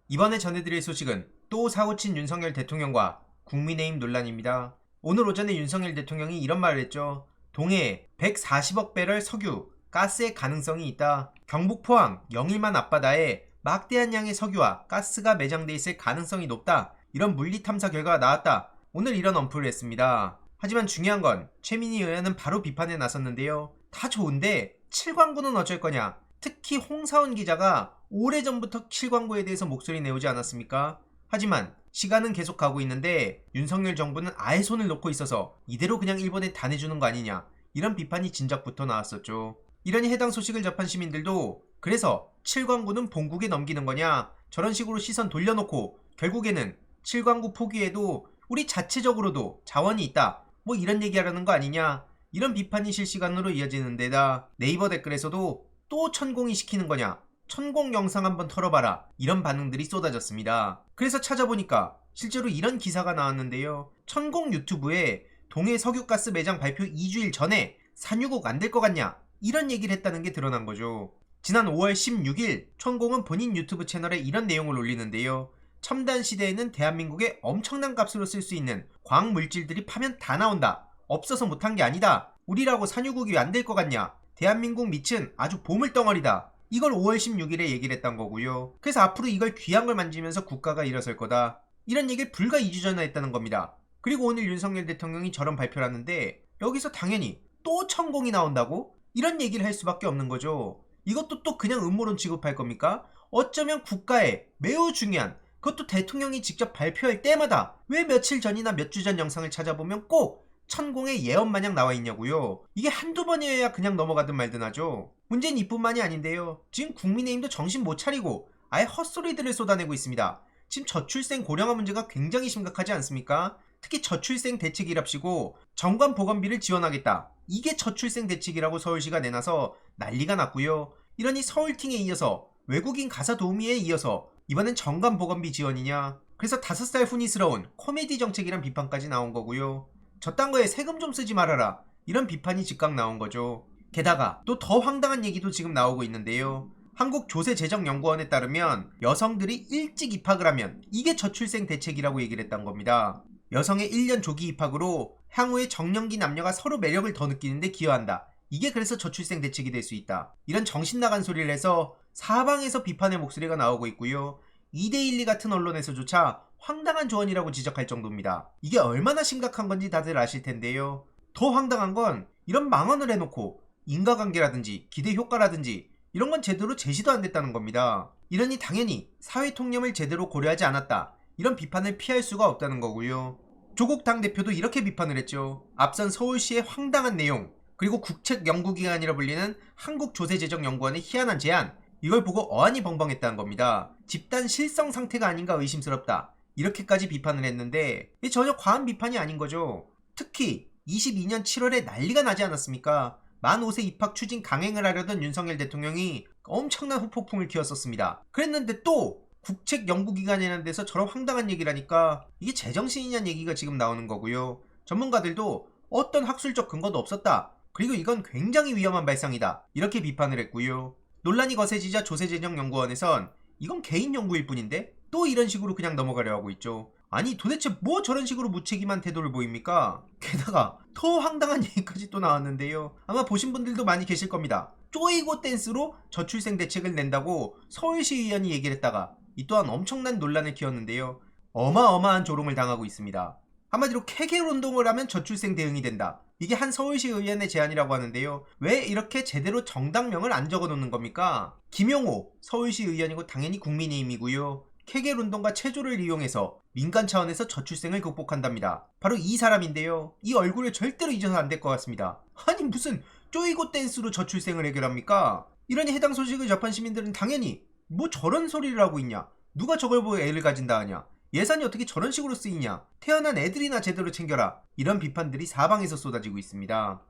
이번에 전해드릴 소식은 또 사고친 윤석열 대통령과 국민의힘 논란입니다. 오늘 오전에 윤석열 대통령이 이런 말을 했죠. 동해에 140억 배럴 석유, 가스의 가능성이 있다. 경북 포항 영일만 앞바다에 막대한 양의 석유와 가스가 매장돼 있을 가능성이 높다. 이런 물리 탐사 결과가 나왔다. 오늘 이런 언플을 했습니다. 하지만 중요한 건 최민희 의원은 바로 비판에 나섰는데요. 다 좋은데 칠광구는 어쩔 거냐. 특히 홍사훈 기자가 오래전부터 칠광구에 대해서 목소리 내오지 않았습니까? 하지만 시간은 계속 가고 있는데 윤석열 정부는 아예 손을 놓고 있어서 이대로 그냥 일본에 다 내주는 거 아니냐, 이런 비판이 진작부터 나왔었죠. 이러니 해당 소식을 접한 시민들도 그래서 칠광구는 본국에 넘기는 거냐, 저런 식으로 시선 돌려놓고 결국에는 칠광구 포기해도 우리 자체적으로도 자원이 있다, 뭐 이런 얘기하려는 거 아니냐, 이런 비판이 실시간으로 이어지는 데다 네이버 댓글에서도 또 천공이 시키는 거냐, 천공 영상 한번 털어봐라, 이런 반응들이 쏟아졌습니다. 그래서 찾아보니까 실제로 이런 기사가 나왔는데요. 천공 유튜브에 동해 석유가스 매장 발표 2주일 전에 산유국 안 될 것 같냐, 이런 얘기를 했다는 게 드러난 거죠. 지난 5월 16일 천공은 본인 유튜브 채널에 이런 내용을 올리는데요. 첨단 시대에는 대한민국에 엄청난 값으로 쓸 수 있는 광물질들이 파면 다 나온다. 없어서 못한 게 아니다. 우리라고 산유국이 안 될 것 같냐. 대한민국 밑은 아주 보물덩어리다. 이걸 5월 16일에 얘기를 했던 거고요. 그래서 앞으로 이걸 귀한 걸 만지면서 국가가 일어설 거다, 이런 얘기를 불과 2주 전에 했다는 겁니다. 그리고 오늘 윤석열 대통령이 저런 발표를 하는데 여기서 당연히 또 천공이 나온다고? 이런 얘기를 할 수밖에 없는 거죠. 이것도 또 그냥 음모론 취급할 겁니까? 어쩌면 국가에 매우 중요한, 그것도 대통령이 직접 발표할 때마다 왜 며칠 전이나 몇 주 전 영상을 찾아보면 꼭 천공의 예언 마냥 나와 있냐고요. 이게 한두 번이어야 그냥 넘어가든 말든 하죠. 문제는 이뿐만이 아닌데요. 지금 국민의힘도 정신 못 차리고 아예 헛소리들을 쏟아내고 있습니다. 지금 저출생 고령화 문제가 굉장히 심각하지 않습니까? 특히 저출생 대책이랍시고 정관 보건비를 지원하겠다, 이게 저출생 대책이라고 서울시가 내놔서 난리가 났고요. 이러니 서울팅에 이어서 외국인 가사 도우미에 이어서 이번엔 정관 보건비 지원이냐, 그래서 5살 훈이스러운 코미디 정책이란 비판까지 나온 거고요. 저딴 거에 세금 좀 쓰지 말아라, 이런 비판이 즉각 나온 거죠. 게다가 또 더 황당한 얘기도 지금 나오고 있는데요. 한국조세재정연구원에 따르면 여성들이 일찍 입학을 하면 이게 저출생 대책이라고 얘기를 했던 겁니다. 여성의 1년 조기 입학으로 향후에 정년기 남녀가 서로 매력을 더 느끼는데 기여한다, 이게 그래서 저출생 대책이 될 수 있다, 이런 정신나간 소리를 해서 사방에서 비판의 목소리가 나오고 있고요. 2대12 같은 언론에서조차 황당한 조언이라고 지적할 정도입니다. 이게 얼마나 심각한 건지 다들 아실 텐데요. 더 황당한 건 이런 망언을 해놓고 인과관계라든지 기대 효과라든지 이런 건 제대로 제시도 안 됐다는 겁니다. 이러니 당연히 사회 통념을 제대로 고려하지 않았다, 이런 비판을 피할 수가 없다는 거고요. 조국 당대표도 이렇게 비판을 했죠. 앞선 서울시의 황당한 내용, 그리고 국책연구기관이라 불리는 한국조세재정연구원의 희한한 제안, 이걸 보고 어안이 벙벙했다는 겁니다. 집단 실성 상태가 아닌가 의심스럽다, 이렇게까지 비판을 했는데 이게 전혀 과한 비판이 아닌 거죠. 특히 22년 7월에 난리가 나지 않았습니까? 만 5세 입학 추진 강행을 하려던 윤석열 대통령이 엄청난 후폭풍을 키웠었습니다. 그랬는데 또 국책연구기관이라는 데서 저런 황당한 얘기를 하니까 이게 제정신이냐는 얘기가 지금 나오는 거고요. 전문가들도 어떤 학술적 근거도 없었다, 그리고 이건 굉장히 위험한 발상이다, 이렇게 비판을 했고요. 논란이 거세지자 조세재정연구원에선 이건 개인 연구일 뿐인데 또 이런 식으로 그냥 넘어가려 하고 있죠. 아니 도대체 뭐 저런 식으로 무책임한 태도를 보입니까? 게다가 더 황당한 얘기까지 또 나왔는데요. 아마 보신 분들도 많이 계실 겁니다. 쪼이고 댄스로 저출생 대책을 낸다고 서울시 의원이 얘기를 했다가 이 또한 엄청난 논란을 키웠는데요. 어마어마한 조롱을 당하고 있습니다. 한마디로 케겔 운동을 하면 저출생 대응이 된다, 이게 한 서울시 의원의 제안이라고 하는데요. 왜 이렇게 제대로 정당명을 안 적어놓는 겁니까? 김용호 서울시 의원이고 당연히 국민의힘이고요. 케겔 운동과 체조를 이용해서 민간 차원에서 저출생을 극복한답니다. 바로 이 사람인데요. 이 얼굴을 절대로 잊어서 안 될 것 같습니다. 아니 무슨 쪼이고 댄스로 저출생을 해결합니까? 이러니 해당 소식을 접한 시민들은 당연히 뭐 저런 소리를 하고 있냐, 누가 저걸 보고 애를 가진다 하냐, 예산이 어떻게 저런 식으로 쓰이냐, 태어난 애들이나 제대로 챙겨라, 이런 비판들이 사방에서 쏟아지고 있습니다.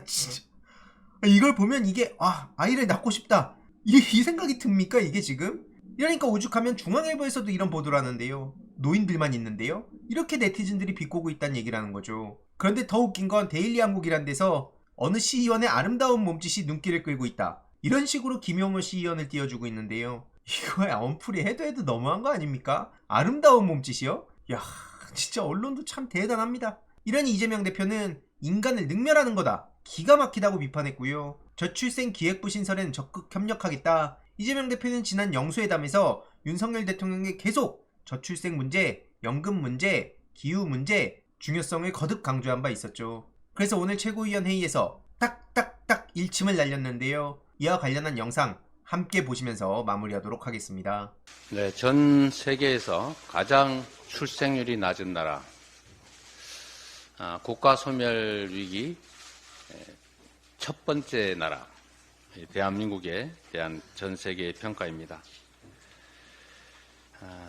진짜 이걸 보면 이게 아이를 낳고 싶다, 이 생각이 듭니까 이게 지금? 이러니까 오죽하면 중앙일보에서도 이런 보도를 하는데요. 노인들만 있는데요, 이렇게 네티즌들이 비꼬고 있다는 얘기라는 거죠. 그런데 더 웃긴 건 데일리 한국이란 데서 어느 시의원의 아름다운 몸짓이 눈길을 끌고 있다, 이런 식으로 김용호 시의원을 띄워주고 있는데요. 이거야 언플이 해도 너무한 거 아닙니까? 아름다운 몸짓이요? 야, 진짜 언론도 참 대단합니다. 이러니 이재명 대표는 인간을 능멸하는 거다, 기가 막히다고 비판했고요. 저출생 기획부 신설엔 적극 협력하겠다. 이재명 대표는 지난 영수회담에서 윤석열 대통령에게 계속 저출생 문제, 연금 문제, 기후 문제 중요성을 거듭 강조한 바 있었죠. 그래서 오늘 최고위원 회의에서 딱딱딱 일침을 날렸는데요. 이와 관련한 영상 함께 보시면서 마무리하도록 하겠습니다. 네, 전 세계에서 가장 출생률이 낮은 나라, 국가 소멸 위기 첫 번째 나라, 대한민국에 대한 전 세계의 평가입니다.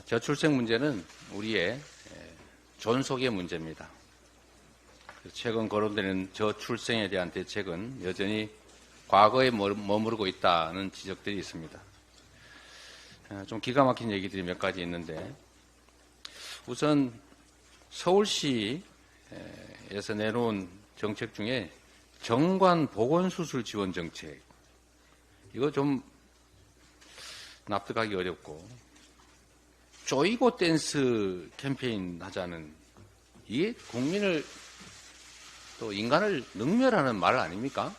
저출생 문제는 우리의 존속의 문제입니다. 최근 거론되는 저출생에 대한 대책은 여전히 과거에 머무르고 있다는 지적들이 있습니다. 좀 기가 막힌 얘기들이 몇 가지 있는데, 우선 서울시에서 내놓은 정책 중에 정관 보건수술 지원 정책, 이거 좀 납득하기 어렵고, 쪼이고 댄스 캠페인 하자는, 이게 국민을 또 인간을 능멸하는 말 아닙니까?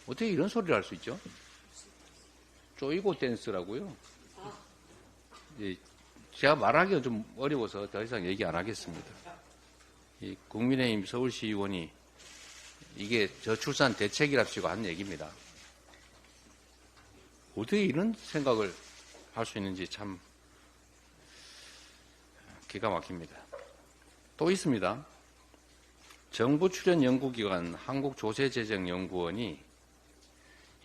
어떻게 이런 소리를 할 수 있죠? 쪼이고 댄스라고요? 제가 말하기가 좀 어려워서 더 이상 얘기 안 하겠습니다. 이 국민의힘 서울시 의원이 이게 저출산 대책이랍시고 한 얘기입니다. 어떻게 이런 생각을 할 수 있는지 참 기가 막힙니다. 또 있습니다. 정부 출연 연구기관 한국조세재정연구원이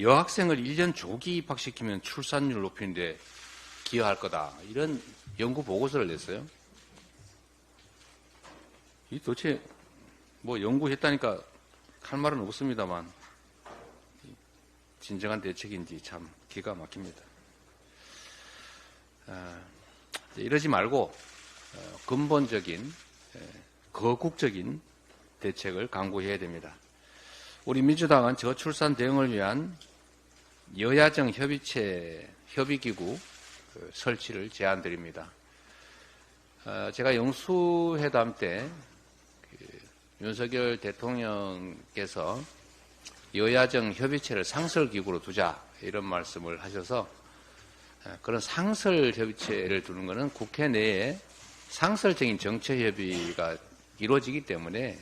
여학생을 1년 조기 입학시키면 출산율 높이는데 기여할 거다, 이런 연구 보고서를 냈어요. 이 도대체 뭐 연구했다니까 할 말은 없습니다만, 진정한 대책인지 참 기가 막힙니다. 이러지 말고 근본적인 거국적인 대책을 강구해야 됩니다. 우리 민주당은 저출산 대응을 위한 여야정 협의체 협의기구 설치를 제안드립니다. 제가 영수회담 때 윤석열 대통령께서 여야정 협의체를 상설기구로 두자, 이런 말씀을 하셔서, 그런 상설협의체를 두는 것은 국회 내에 상설적인 정책협의가 이루어지기 때문에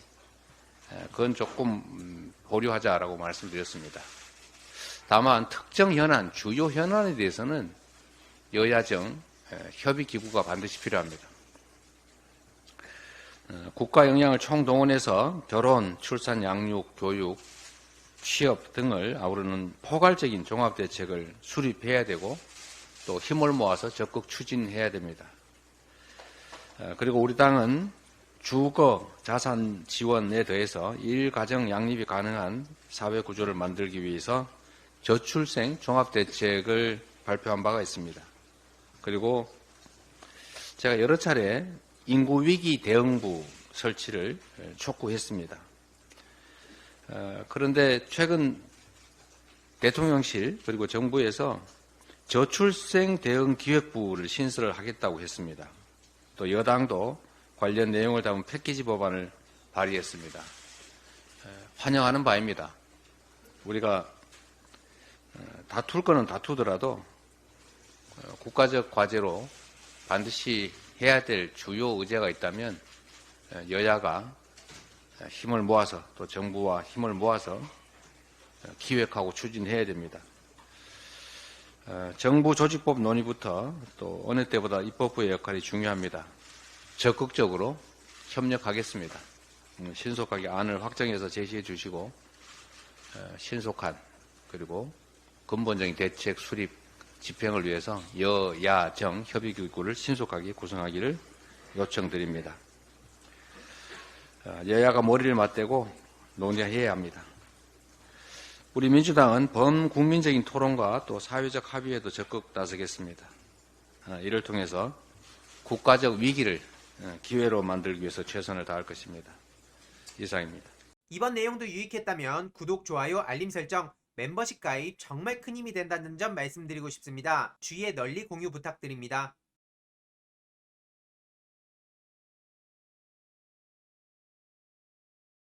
그건 조금 보류하자라고 말씀드렸습니다. 다만 특정 현안, 주요 현안에 대해서는 여야정 협의기구가 반드시 필요합니다. 국가 역량을 총동원해서 결혼, 출산, 양육, 교육, 취업 등을 아우르는 포괄적인 종합대책을 수립해야 되고, 또 힘을 모아서 적극 추진해야 됩니다. 그리고 우리 당은 주거, 자산 지원에 더해서 일가정 양립이 가능한 사회 구조를 만들기 위해서 저출생 종합대책을 발표한 바가 있습니다. 그리고 제가 여러 차례 인구위기 대응부 설치를 촉구했습니다. 그런데 최근 대통령실 그리고 정부에서 저출생 대응 기획부를 신설을 하겠다고 했습니다. 또 여당도 관련 내용을 담은 패키지 법안을 발의했습니다. 환영하는 바입니다. 우리가 다툴 거는 다투더라도 국가적 과제로 반드시 해야 될 주요 의제가 있다면 여야가 힘을 모아서, 또 정부와 힘을 모아서 기획하고 추진해야 됩니다. 정부 조직법 논의부터 또 어느 때보다 입법부의 역할이 중요합니다. 적극적으로 협력하겠습니다. 신속하게 안을 확정해서 제시해 주시고, 신속한 그리고 근본적인 대책 수립 집행을 위해서 여야정 협의기구를 신속하게 구성하기를 요청드립니다. 여야가 머리를 맞대고 논의해야 합니다. 우리 민주당은 범국민적인 토론과 또 사회적 합의에도 적극 나서겠습니다. 이를 통해서 국가적 위기를 기회로 만들기 위해서 최선을 다할 것입니다. 이상입니다. 이번 내용도 유익했다면 구독, 좋아요, 알림 설정 멤버십 가입 정말 큰 힘이 된다는 점 말씀드리고 싶습니다. 주위에 널리 공유 부탁드립니다.